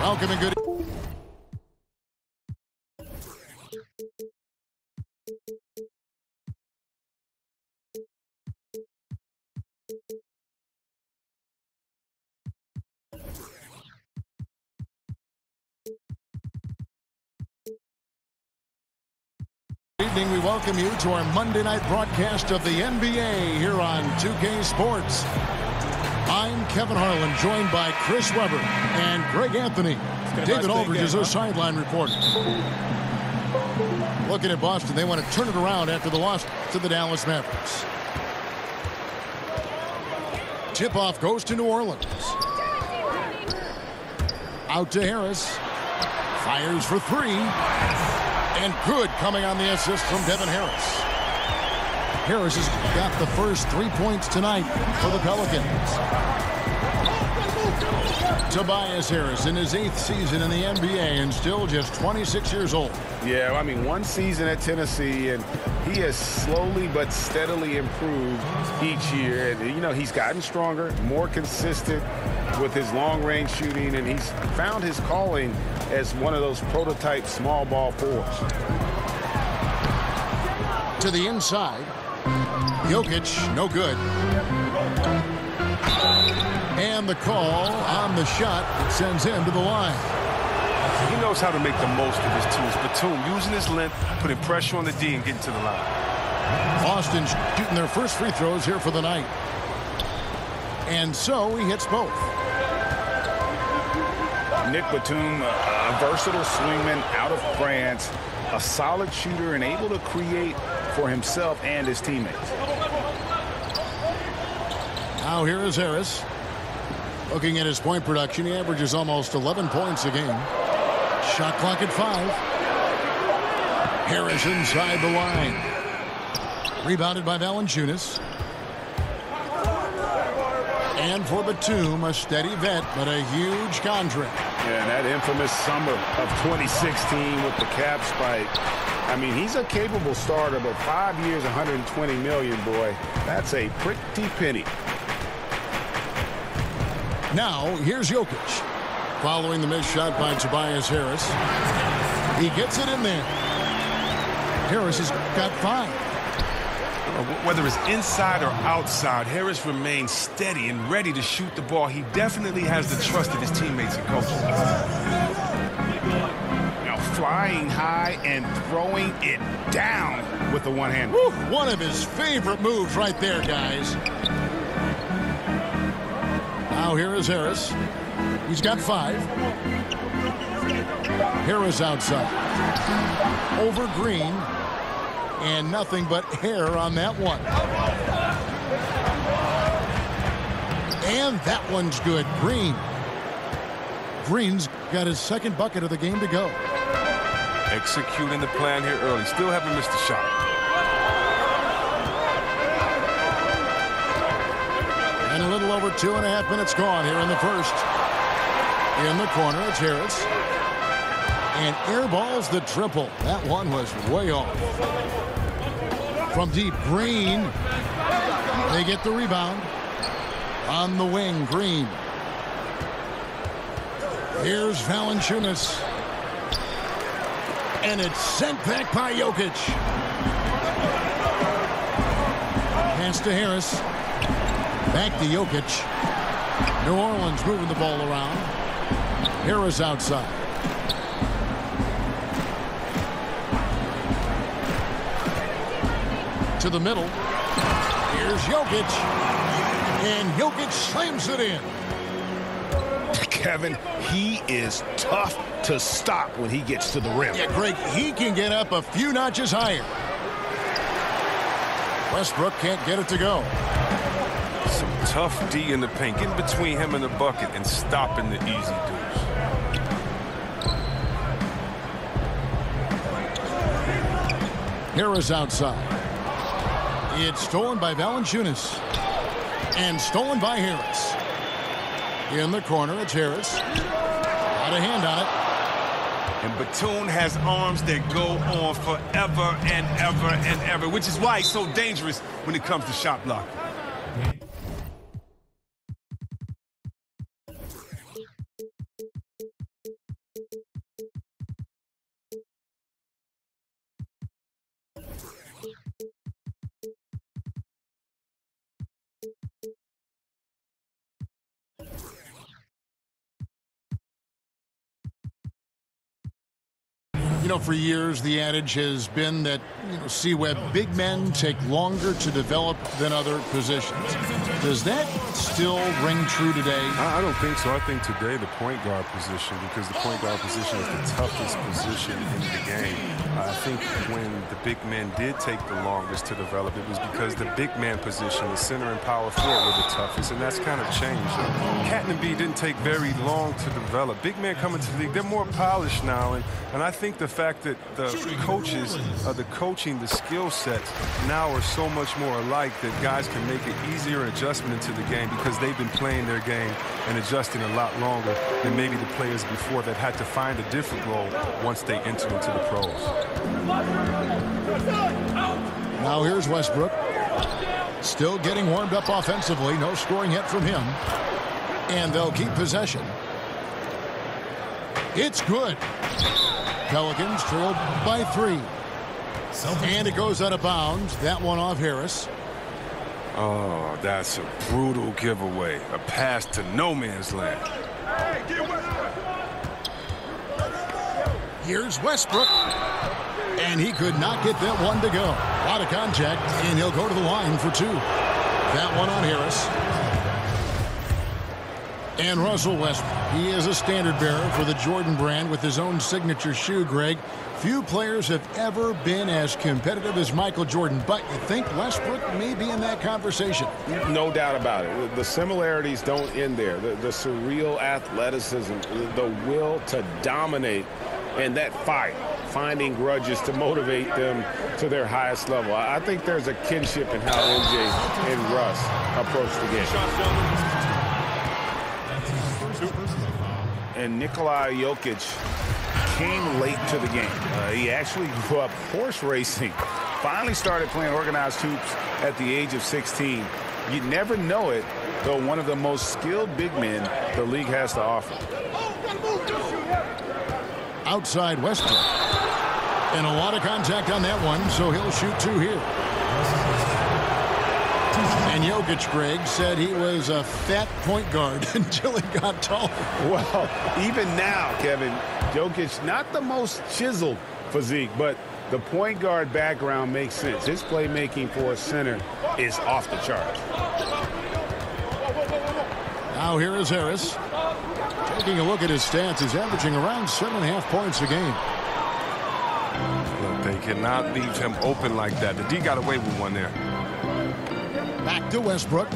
Welcome and good. Good evening. We welcome you to our Monday night broadcast of the NBA here on 2K Sports. I'm Kevin Harlan, joined by Chris Webber and Greg Anthony. David Aldridge is our sideline reporter. Looking at Boston, they want to turn it around after the loss to the Dallas Mavericks. Tip-off goes to New Orleans. Out to Harris. Fires for three. And good coming on the assist from Devin Harris. Harris has got the first 3 points tonight for the Pelicans. Tobias Harris in his 8th season in the NBA and still just 26 years old. Yeah, I mean, one season at Tennessee, and he has slowly but steadily improved each year. And, you know, he's gotten stronger, more consistent with his long-range shooting, and he's found his calling as one of those prototype small ball fours. To the inside. Jokic, no good. And the call on the shot that sends him to the line. He knows how to make the most of his tools. Batum using his length, putting pressure on the D and getting to the line. Boston shooting their first free throws here for the night. And so he hits both. Nick Batum, a versatile swingman out of France, a solid shooter and able to create for himself and his teammates. Now here is Harris. Looking at his point production, he averages almost 11 points a game. Shot clock at 5. Harris inside the line. Rebounded by Valanciunas. And for Batum, a steady vet, but a huge contract. Yeah, and that infamous summer of 2016 with the cap spike. I mean, he's a capable starter, but 5 years, $120 million, boy. That's a pretty penny. Now, here's Jokic. Following the missed shot by Tobias Harris. He gets it in there. Harris has got 5. Whether it's inside or outside, Harris remains steady and ready to shoot the ball. He definitely has the trust of his teammates and coaches. Now flying high and throwing it down with the one hand. One of his favorite moves right there, guys. Now here is Harris. He's got 5. Harris outside. Over Green. And nothing but hair on that one. And that one's good. Green's got his second bucket of the game to go. Executing the plan here early. Still haven't missed a shot. And a little over 2.5 minutes gone here in the first. In the corner, it's Harris. And airballs the triple. That one was way off. From deep, Green. They get the rebound. On the wing, Green. Here's Valanciunas. And it's sent back by Jokic. Pass to Harris. Back to Jokic. New Orleans moving the ball around. Harris outside. To the middle. Here's Jokic. And Jokic slams it in. Kevin, he is tough to stop when he gets to the rim. Yeah, Greg, he can get up a few notches higher. Westbrook can't get it to go. Some tough D in the paint. Getting between him and the bucket and stopping the easy dudes. Harris outside. It's stolen by Valanciunas. And stolen by Harris. In the corner, it's Harris. Got a hand on it. And Batum has arms that go on forever and ever and ever, which is why he's so dangerous when it comes to shot blocking. You know, for years, the adage has been that, C-Web, big men take longer to develop than other positions. Does that still ring true today? I don't think so. I think today the point guard position, because the point guard position is the toughest position in the game. I think when the big men did take the longest to develop, it was because the big man position, the center and power forward, were the toughest, and that's kind of changed. Cat and B didn't take very long to develop. Big men coming to the league, they're more polished now, and I think the fact that the coaches, the coaching, the skill sets now are so much more alike that guys can make an easier adjustment into the game because they've been playing their game and adjusting a lot longer than maybe the players before that had to find a different role once they enter into the pros. Now here's Westbrook. Still getting warmed up offensively. No scoring yet from him. And they'll keep possession. It's good. Pelicans trailed by 3. And it goes out of bounds. That one off Harris. Oh, that's a brutal giveaway. A pass to no man's land. Here's Westbrook. And he could not get that one to go. A lot of contact, and he'll go to the line for 2. That one on Harris. And Russell Westbrook, he is a standard bearer for the Jordan brand with his own signature shoe, Greg. Few players have ever been as competitive as Michael Jordan, but you think Westbrook may be in that conversation? No doubt about it. The similarities don't end there. The surreal athleticism, the will to dominate, and that fight, finding grudges to motivate them to their highest level. I think there's a kinship in how MJ and Russ approach the game. And Nikola Jokic came late to the game. He actually grew up horse racing. Finally started playing organized hoops at the age of 16. You never know it, though one of the most skilled big men the league has to offer. Outside Westbrook. And a lot of contact on that one, so he'll shoot 2 here. And Jokic, Greg, said he was a fat point guard until he got taller. Well, even now, Kevin, Jokic, not the most chiseled physique, but the point guard background makes sense. His playmaking for a center is off the charts. Now here is Harris. Taking a look at his stats, he's averaging around 7.5 points a game. Look, they cannot leave him open like that. The D got away with one there. Back to Westbrook.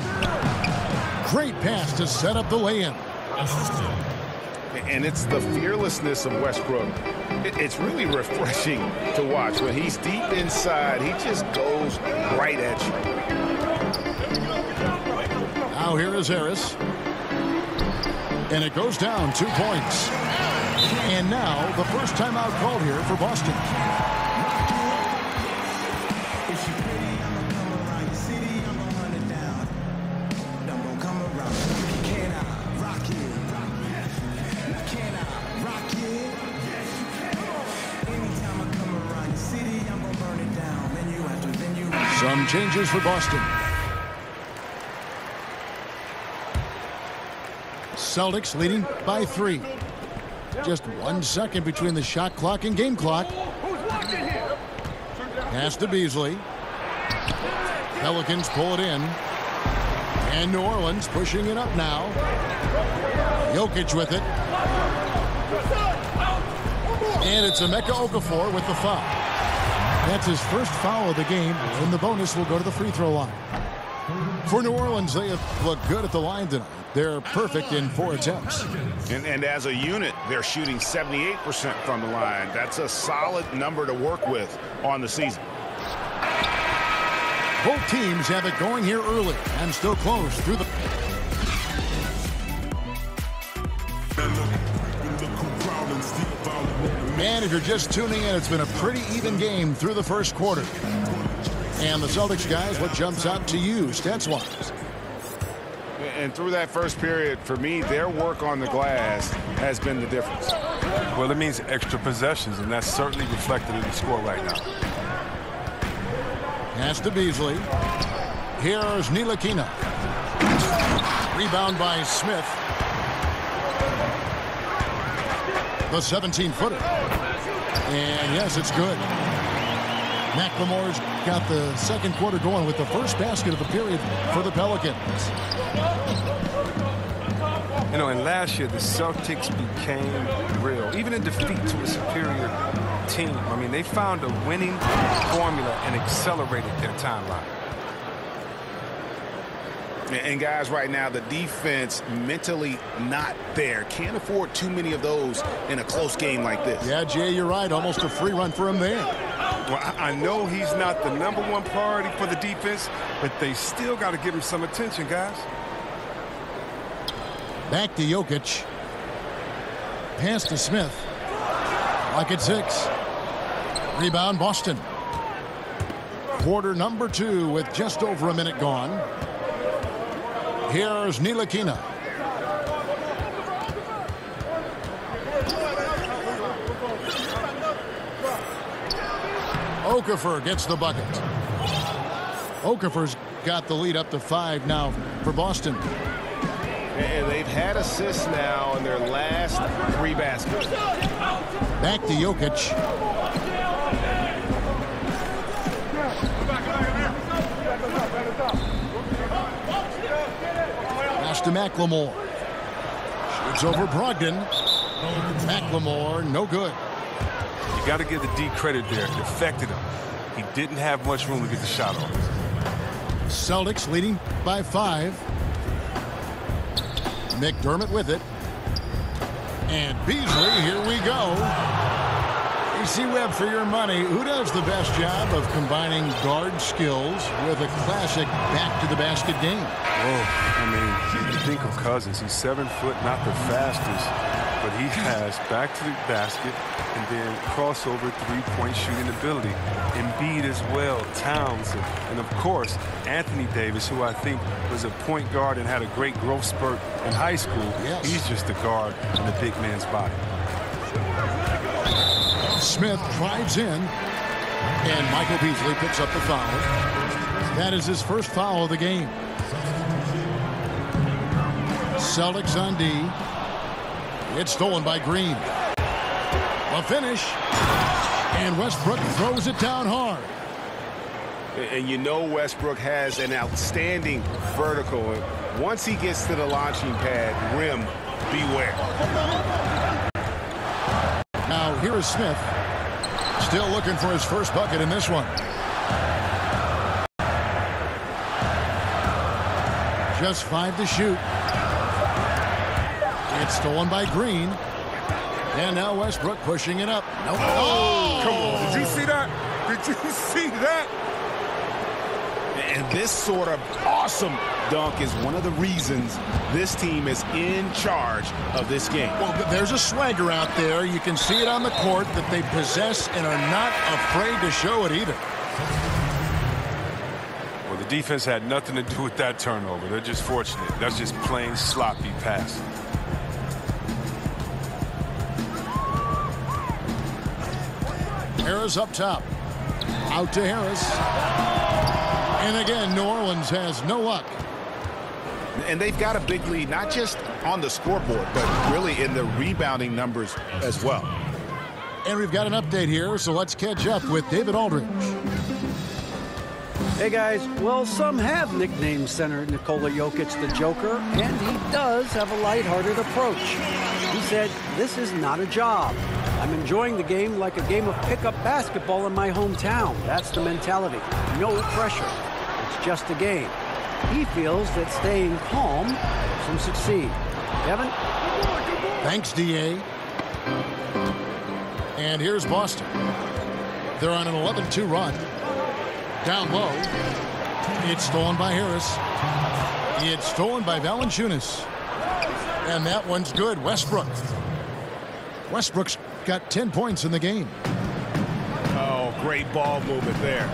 Great pass to set up the lay-in. And it's the fearlessness of Westbrook. It's really refreshing to watch. When he's deep inside, he just goes right at you. Now here is Harris. And it goes down 2 points. And now the first timeout called here for Boston. Some changes for Boston. Celtics leading by 3. Just 1 second between the shot clock and game clock. Pass to Beasley. Pelicans pull it in. And New Orleans pushing it up now. Jokic with it. And it's Emeka Okafor with the foul. That's his first foul of the game, and the bonus will go to the free throw line. For New Orleans, they have looked good at the line tonight. They're perfect in 4 attempts. And as a unit, they're shooting 78% from the line. That's a solid number to work with on the season. Both teams have it going here early and still close through the... And if you're just tuning in, it's been a pretty even game through the first quarter. And the Celtics guys, what jumps out to you stats-wise? And through that first period, for me, their work on the glass has been the difference. Well, it means extra possessions, and that's certainly reflected in the score right now. Pass to Beasley. Here's Ntilikina. Rebound by Smith. The 17-footer. And yes, it's good. McLemore's got the second quarter going with the first basket of the period for the Pelicans. You know, and last year the Celtics became real. Even in defeat to a superior team, I mean, they found a winning formula and accelerated their timeline. And guys, right now, the defense mentally not there. Can't afford too many of those in a close game like this. Yeah, Jay, you're right. Almost a free run for him there. Well, I know he's not the #1 priority for the defense, but they still got to give him some attention, guys. Back to Jokic. Pass to Smith. Lock at 6. Rebound, Boston. Quarter number 2 with just over a minute gone. Here's Ntilikina. Okafor gets the bucket. Okafor's got the lead up to 5 now for Boston. And they've had assists now in their last 3 baskets. Back to Jokic. Pass to McLemore. Shoots over Brogdon. McLemore, no good. You got to give the D credit there. It affected him. He didn't have much room to get the shot off. Celtics leading by 5. McDermott with it. And Beasley, here we go. You see, Webb, for your money, who does the best job of combining guard skills with a classic back-to-the-basket game? Oh, I mean, you think of Cousins. He's 7 foot, not the fastest, but he has back-to-the-basket and then crossover three-point shooting ability. Embiid as well, Towns, and of course, Anthony Davis, who I think was a point guard and had a great growth spurt in high school. Yes. He's just a guard in the big man's body. Smith drives in, and Michael Beasley picks up the foul. That is his first foul of the game. Celtics on D. It's stolen by Green. A finish, and Westbrook throws it down hard. And you know Westbrook has an outstanding vertical. Once he gets to the launching pad, rim, beware. Now here is Smith, still looking for his first bucket in this one. Just 5 to shoot. It's stolen by Green. And now Westbrook pushing it up. Nope. Oh, come on. Did you see that? Did you see that? And this sort of awesome dunk is one of the reasons this team is in charge of this game. Well, there's a swagger out there. You can see it on the court that they possess and are not afraid to show it either. Well, the defense had nothing to do with that turnover. They're just fortunate. That's just plain sloppy pass. Harris up top. Out to Harris. And again, New Orleans has no luck. And they've got a big lead, not just on the scoreboard, but really in the rebounding numbers as well. And we've got an update here, so let's catch up with David Aldridge. Hey guys, well, some have nicknamed center Nikola Jokic the Joker, and he does have a lighthearted approach. He said, "This is not a job. I'm enjoying the game like a game of pickup basketball in my hometown. That's the mentality. No pressure. It's just a game." He feels that staying calm helps him succeed. Kevin? Thanks, D.A. And here's Boston. They're on an 11-2 run. Down low. It's stolen by Harris. It's stolen by Valanciunas. And that one's good. Westbrook. Westbrook's got 10 points in the game. Oh, great ball movement there.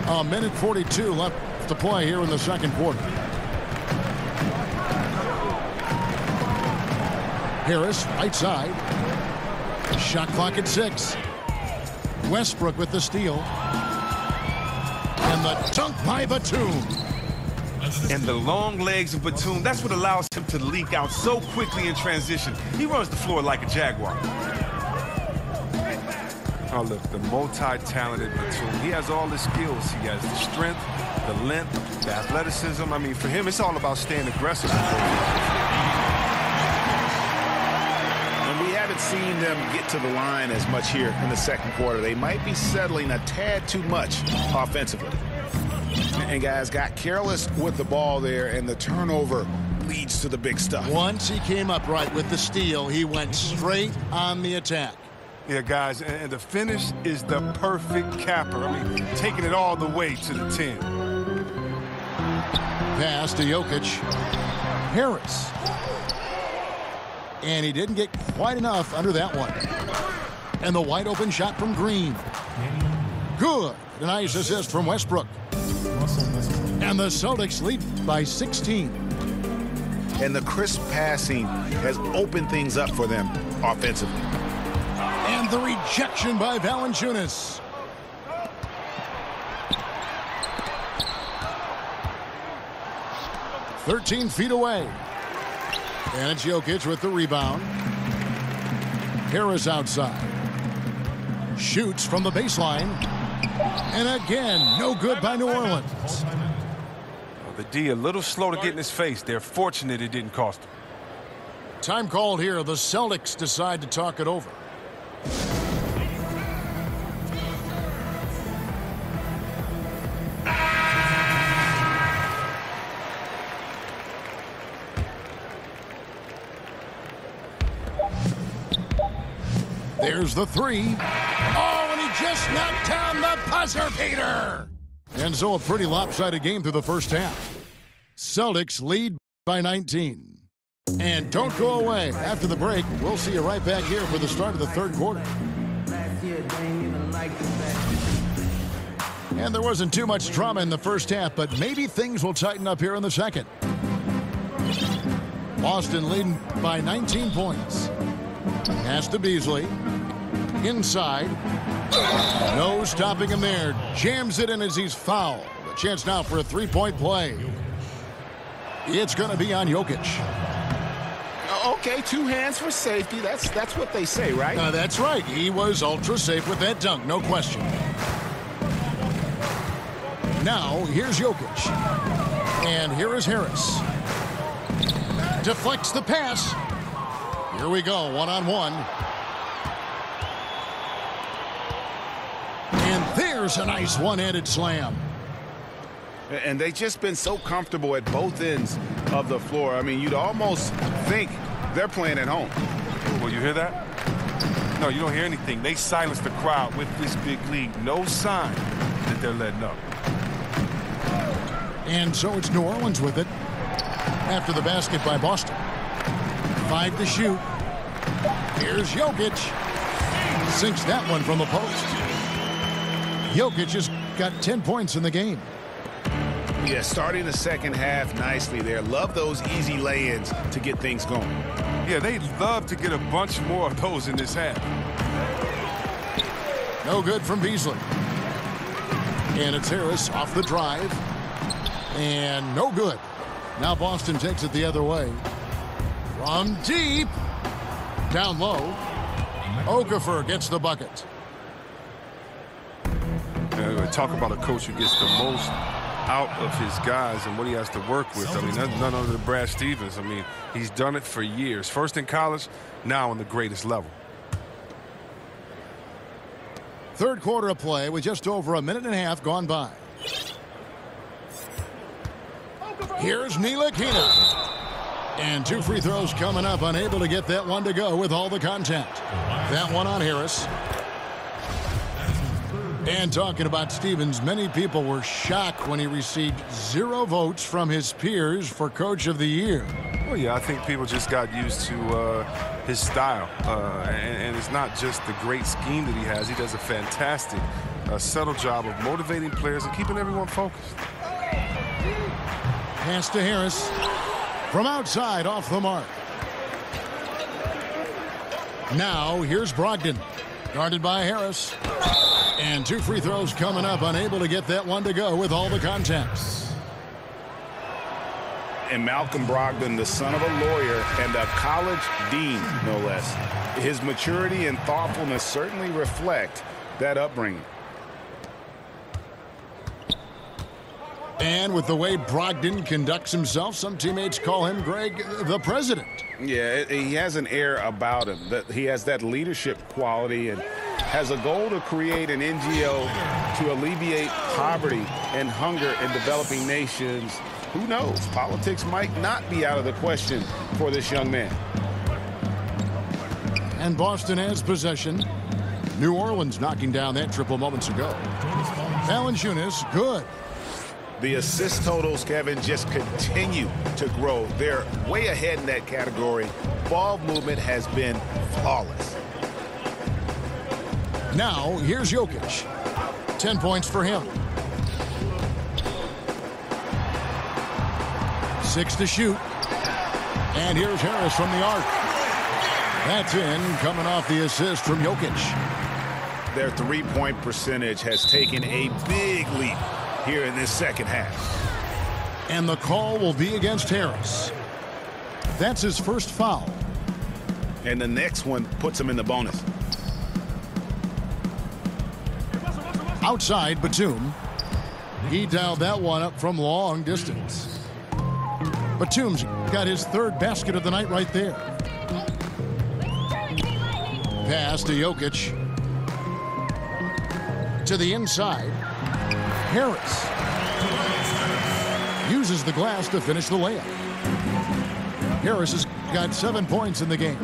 A minute 42 left to play here in the second quarter. Harris, right side. Shot clock at 6. Westbrook with the steal. And the dunk by Batum. And the long legs of Batum, that's what allows him to leak out so quickly in transition. He runs the floor like a Jaguar. Oh, look, the multi-talented Batum. He has all the skills. He has the strength, the length, the athleticism. I mean, for him, it's all about staying aggressive. And we haven't seen them get to the line as much here in the second quarter. They might be settling a tad too much offensively. And guys got careless with the ball there, and the turnover leads to the big stuff. Once he came up right with the steal, he went straight on the attack. Yeah, guys, and the finish is the perfect capper. I mean, taking it all the way to the 10. Pass to Jokic. Harris. And he didn't get quite enough under that one. And the wide open shot from Green. Good. A nice assist from Westbrook. And the Celtics lead by 16. And the crisp passing has opened things up for them offensively. And the rejection by Valanciunas. "13 feet away. And it's Jokic with the rebound. Harris outside. Shoots from the baseline. And again, no good by New Orleans. The D a little slow to get in his face. They're fortunate it didn't cost him. Time called here. The Celtics decide to talk it over. There's the three. Oh, and he just knocked down the buzzer beater. And so a pretty lopsided game through the first half. Celtics lead by 19. And don't go away. After the break, we'll see you right back here for the start of the third quarter. And there wasn't too much drama in the first half, but maybe things will tighten up here in the second. Boston leading by 19 points. Pass to Beasley. Inside. No stopping him there. Jams it in as he's fouled. A chance now for a three-point play. It's going to be on Jokic. Okay, two hands for safety. That's what they say, right? That's right. He was ultra safe with that dunk, no question. Now, here's Jokic. And here is Harris. Deflects the pass. Here we go, one-on-one. And there's a nice one-handed slam. And they've just been so comfortable at both ends of the floor. I mean, you'd almost think they're playing at home. Well, you hear that? No, you don't hear anything. They silence the crowd with this big lead. No sign that they're letting up. And so it's New Orleans with it after the basket by Boston. 5 to shoot. Here's Jokic. Sinks that one from the post. Jokic has got 10 points in the game. Yeah, starting the second half nicely there. Love those easy lay-ins to get things going. Yeah, they'd love to get a bunch more of those in this half. No good from Beasley. And it's Harris off the drive. And no good. Now Boston takes it the other way. From deep. Down low. Okafor gets the bucket. Talk about a coach who gets the most out of his guys and what he has to work with. I mean, none other than Brad Stevens. I mean, he's done it for years. First in college, now on the greatest level. Third quarter of play with just over a minute and a half gone by. Here's Ntilikina. And 2 free throws coming up, unable to get that one to go with all the contact. That one on Harris. And talking about Stevens, many people were shocked when he received 0 votes from his peers for Coach of the Year. Well, yeah, I think people just got used to his style. And it's not just the great scheme that he has. He does a fantastic, subtle job of motivating players and keeping everyone focused. Pass to Harris. From outside, off the mark. Now, here's Brogdon. Guarded by Harris. And 2 free throws coming up, unable to get that one to go with all the contacts. And Malcolm Brogdon, the son of a lawyer and a college dean, no less. His maturity and thoughtfulness certainly reflect that upbringing. And with the way Brogdon conducts himself, some teammates call him, Greg, the president. Yeah, he has an air about him. That he has that leadership quality and has a goal to create an NGO to alleviate poverty and hunger in developing nations. Who knows? Politics might not be out of the question for this young man. And Boston has possession. New Orleans knocking down that triple moments ago. Valanciunas, good. The assist totals, Kevin, just continue to grow. They're way ahead in that category. Ball movement has been flawless. Now, here's Jokic. 10 points for him. 6 to shoot. And here's Harris from the arc. That's in, coming off the assist from Jokic. Their three-point percentage has taken a big leap here in this second half. And the call will be against Harris. That's his first foul. And the next one puts him in the bonus. Outside, Batum. He dialed that one up from long distance. Batum's got his third basket of the night right there. Pass to Jokic. To the inside. Harris uses the glass to finish the layup. Harris has got 7 points in the game.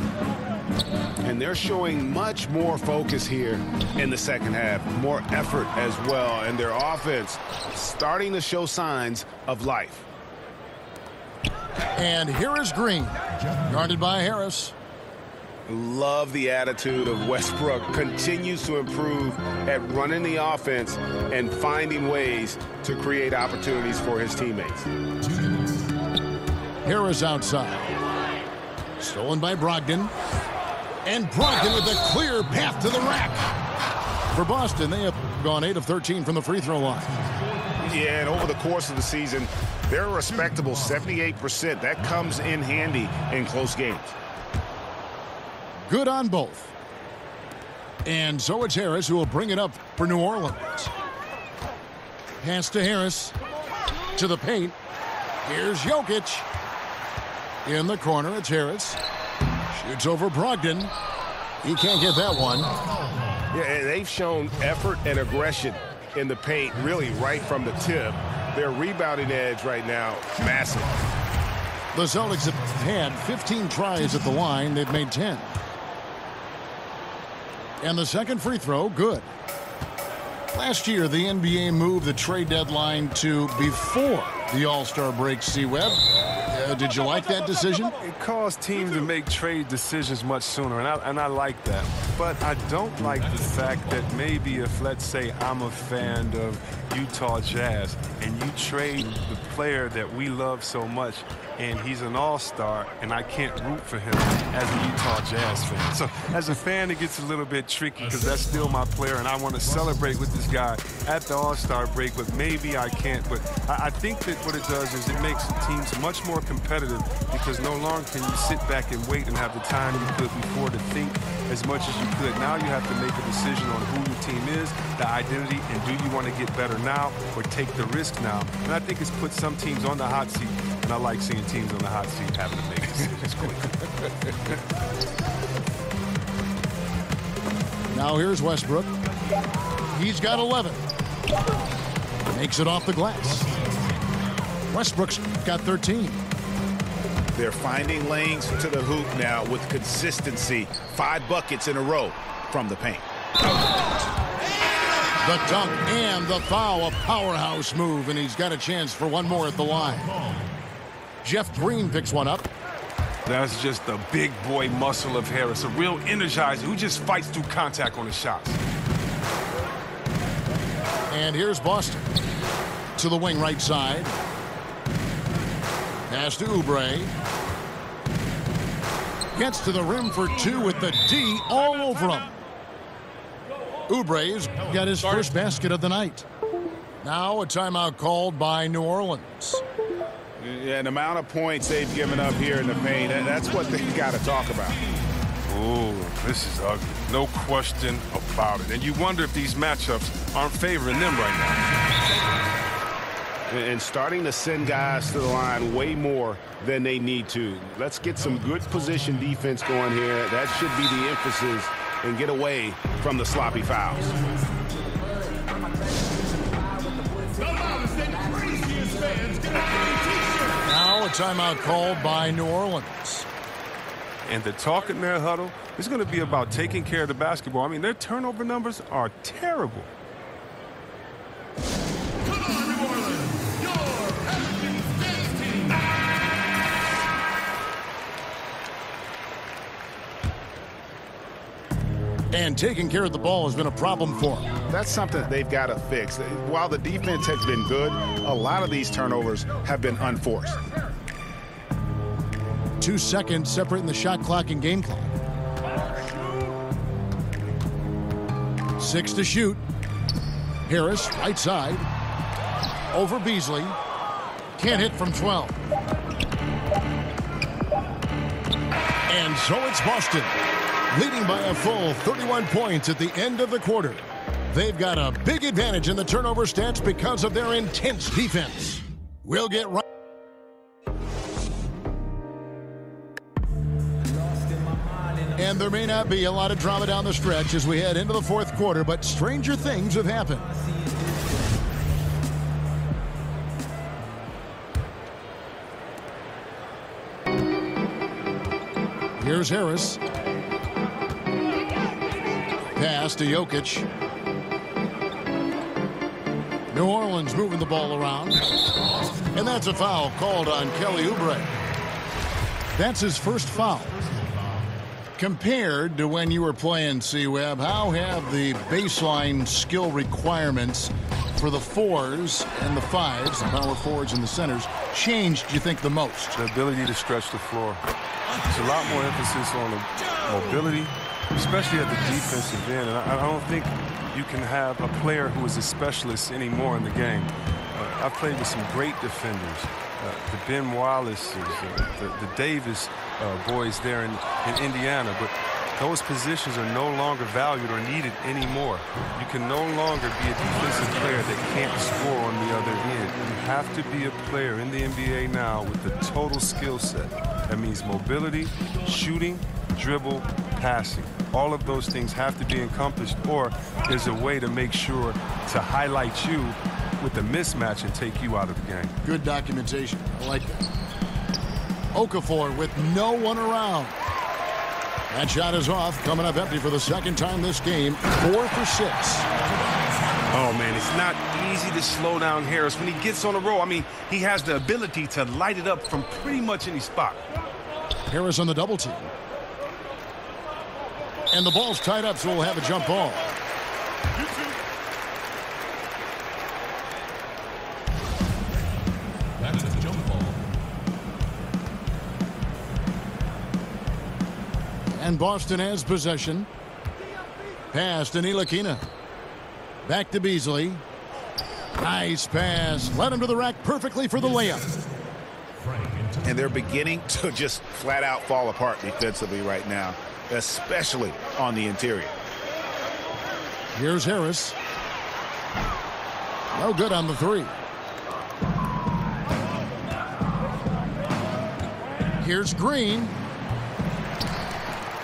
And they're showing much more focus here in the second half. More effort as well. And their offense starting to show signs of life. And here is Green, guarded by Harris. Love the attitude of Westbrook. Continues to improve at running the offense and finding ways to create opportunities for his teammates. Harris outside. Stolen by Brogdon. And Brogdon with a clear path to the rack. For Boston, they have gone 8 of 13 from the free throw line. Yeah, and over the course of the season, they're a respectable 78%. That comes in handy in close games. Good on both. And so it's Harris who will bring it up for New Orleans. Pass to Harris. To the paint. Here's Jokic. In the corner, it's Harris. Shoots over Brogdon. He can't get that one. Yeah, they've shown effort and aggression in the paint, really right from the tip. Their rebounding edge right now, massive. The Celtics have had 15 tries at the line. They've made 10. And the second free throw, good. Last year, the NBA moved the trade deadline to before the All-Star break, C-Web. Did you like that decision? It caused teams to make trade decisions much sooner, and I like that. But I don't like the fact that maybe if, let's say, I'm a fan of Utah Jazz, and you trade the player that we love so much, and he's an all-star, and I can't root for him as a Utah Jazz fan. So as a fan, it gets a little bit tricky because that's still my player, and I want to celebrate with this guy at the All-Star break, but maybe I can't. But I think that what it does is it makes teams much more competitive because no longer can you sit back and wait and have the time you could before to think as much as you could. Now you have to make a decision on who your team is, the identity, and do you want to get better now or take the risk now? And I think it's put some teams on the hot seat, and I like seeing teams on the hot seat having to make decisions quick. Now here's Westbrook. He's got 11. Makes it off the glass. Westbrook's got 13. They're finding lanes to the hoop now with consistency. 5 buckets in a row from the paint. The dunk and the foul, a powerhouse move, and he's got a chance for one more at the line. Jeff Green picks one up. That's just the big boy muscle of Harris, a real energizer who just fights through contact on the shots. And here's Boston. To the wing right side. Pass to Oubre. Gets to the rim for 2 with the D all over him. Oubre's got his first basket of the night. Now a timeout called by New Orleans. Yeah, and the amount of points they've given up here in the paint, that's what they've got to talk about. Oh, this is ugly. No question about it. And you wonder if these matchups aren't favoring them right now. And starting to send guys to the line way more than they need to. Let's get some good position defense going here. That should be the emphasis, and get away from the sloppy fouls. Now a timeout called by New Orleans. And the talk in their huddle is going to be about taking care of the basketball. I mean, their turnover numbers are terrible. And taking care of the ball has been a problem for them. That's something they've got to fix. While the defense has been good, a lot of these turnovers have been unforced. 2 seconds separating the shot clock and game clock. 6 to shoot. Harris, right side. Over Beasley. Can't hit from 12. And so it's Boston, leading by a full 31 points at the end of the quarter. They've got a big advantage in the turnover stats because of their intense defense. We'll get right. And there may not be a lot of drama down the stretch as we head into the fourth quarter, but stranger things have happened. Here's Harris. Pass to Jokic. New Orleans moving the ball around. And that's a foul called on Kelly Oubre. That's his first foul. Compared to when you were playing C-Web, how have the baseline skill requirements for the 4s and the 5s, the power forwards and the centers, changed, do you think, the most? The ability to stretch the floor. There's a lot more emphasis on the mobility, especially at the defensive end. And I don't think you can have a player who is a specialist anymore in the game. I've played with some great defenders. The Ben Wallaces, the Davis boys there in Indiana, but those positions are no longer valued or needed anymore. You can no longer be a defensive player that can't score on the other end. You have to be a player in the NBA now with the total skill set. That means mobility, shooting, dribble, passing. All of those things have to be encompassed, or there's a way to make sure to highlight you with a mismatch and take you out of the game. Good documentation. I like that. Okafor with no one around. That shot is off, coming up empty for the second time this game. 4 for 6. Oh, man, it's not easy to slow down Harris when he gets on a roll. I mean, he has the ability to light it up from pretty much any spot. Harris on the double team. And the ball's tied up, so we'll have a jump ball. That's a jump ball. And Boston has possession. Pass to Ntilikina. Back to Beasley. Nice pass. Led him to the rack perfectly for the layup. And they're beginning to just flat out fall apart defensively right now, especially on the interior. Here's Harris. No good on the 3. Here's Green.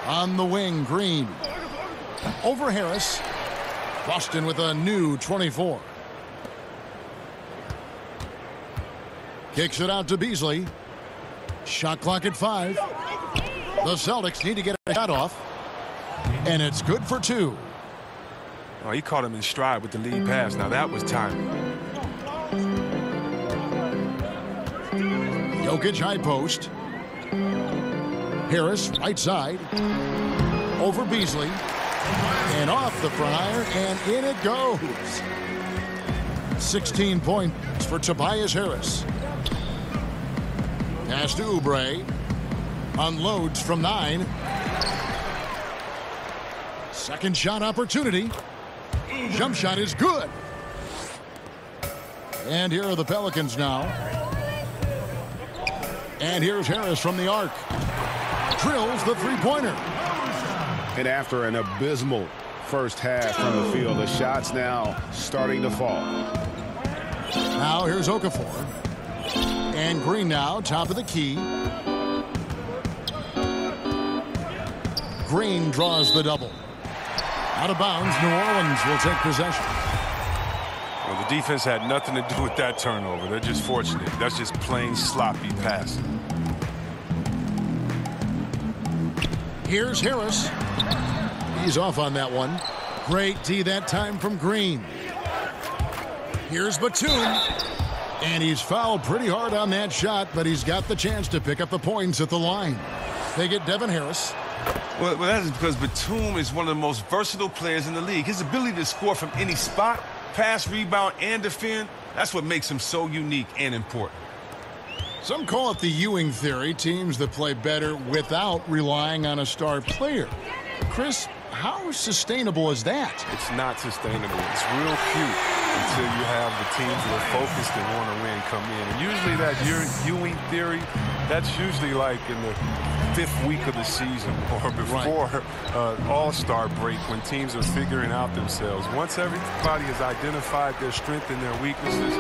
On the wing, Green. Over Harris. Boston with a new 24. Kicks it out to Beasley. Shot clock at 5. The Celtics need to get a shot off. And it's good for 2. Oh, he caught him in stride with the lead pass. Now that was timing. Jokic high post. Harris right side. Over Beasley. And off the front iron, and in it goes. 16 points for Tobias Harris. Pass to Oubre. Unloads from 9. Second shot opportunity. Jump shot is good. And here are the Pelicans now. And here's Harris from the arc. Drills the three-pointer. And after an abysmal first half from the field, the shots now starting to fall. Now here's Okafor. And Green now, top of the key. Green draws the double. Out of bounds, New Orleans will take possession. Well, the defense had nothing to do with that turnover. They're just fortunate. That's just plain sloppy passing. Here's Harris. He's off on that one. Great D that time from Green. Here's Batum. And he's fouled pretty hard on that shot, but he's got the chance to pick up the points at the line. They get Devin Harris. Well, that is because Batum is one of the most versatile players in the league. His ability to score from any spot, pass, rebound, and defend, that's what makes him so unique and important. Some call it the Ewing theory, teams that play better without relying on a star player. Chris, how sustainable is that? It's not sustainable. It's real cute until you have the teams that are focused and want to win come in. And usually that Ewing theory, that's usually like in the 5th week of the season or before All-Star break when teams are figuring out themselves. Once everybody has identified their strength and their weaknesses,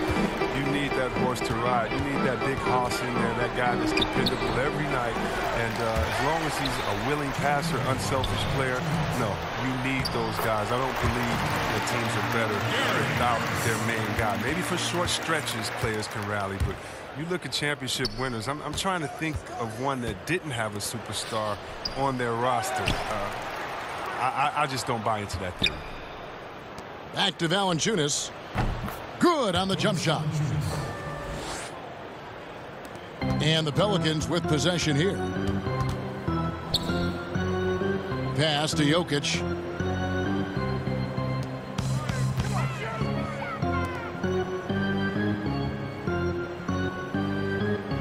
you need that horse to ride. You need that big hoss in there, that guy that's dependable every night. And as long as he's a willing passer, unselfish player, no, you need those guys. I don't believe that teams are better without their main guy. Maybe for short stretches, players can rally, but you look at championship winners, I'm trying to think of one that didn't have a superstar on their roster. I just don't buy into that theory. Back to Valanciunas. Good on the jump shot. And the Pelicans with possession here. Pass to Jokic.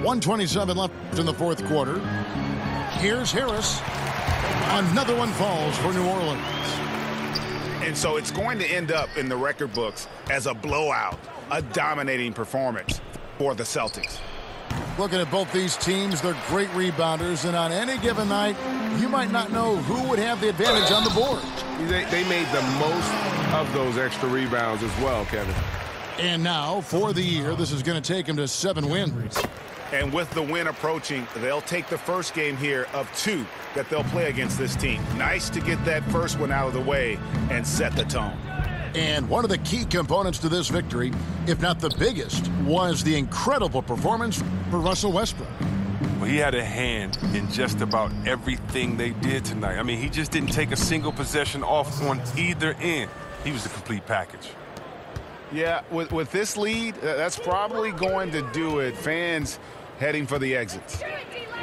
.127 left in the fourth quarter. Here's Harris. Another one falls for New Orleans. And so it's going to end up in the record books as a blowout, a dominating performance for the Celtics. Looking at both these teams, they're great rebounders, and on any given night, you might not know who would have the advantage on the board. They made the most of those extra rebounds as well, Kevin. And now, for the year, this is going to take them to 7 wins. And with the win approaching, they'll take the first game here of 2 that they'll play against this team. Nice to get that first one out of the way and set the tone. And one of the key components to this victory, if not the biggest, was the incredible performance for Russell Westbrook. Well, he had a hand in just about everything they did tonight. I mean, he just didn't take a single possession off on either end. He was a complete package. Yeah, with this lead, that's probably going to do it. Fans heading for the exits.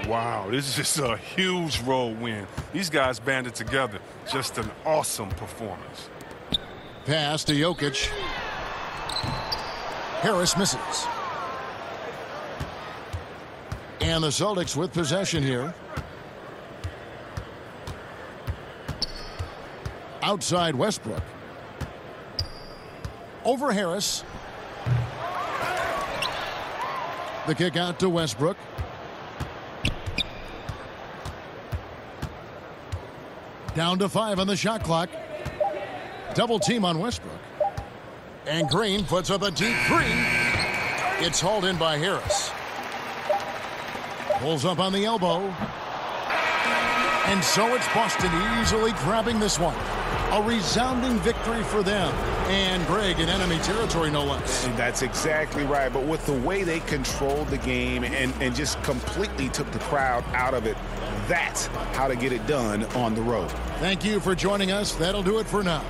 Wow, this is just a huge road win. These guys banded together. Just an awesome performance. Pass to Jokic. Harris misses. And the Celtics with possession here. Outside Westbrook. Over Harris. The kick out to Westbrook. Down to 5 on the shot clock. Double team on Westbrook. And Green puts up a deep 3. It's hauled in by Harris. Pulls up on the elbow. And so it's Boston easily grabbing this one. A resounding victory for them. And Greg in enemy territory, no less. And that's exactly right. But with the way they controlled the game and just completely took the crowd out of it, that's how to get it done on the road. Thank you for joining us. That'll do it for now.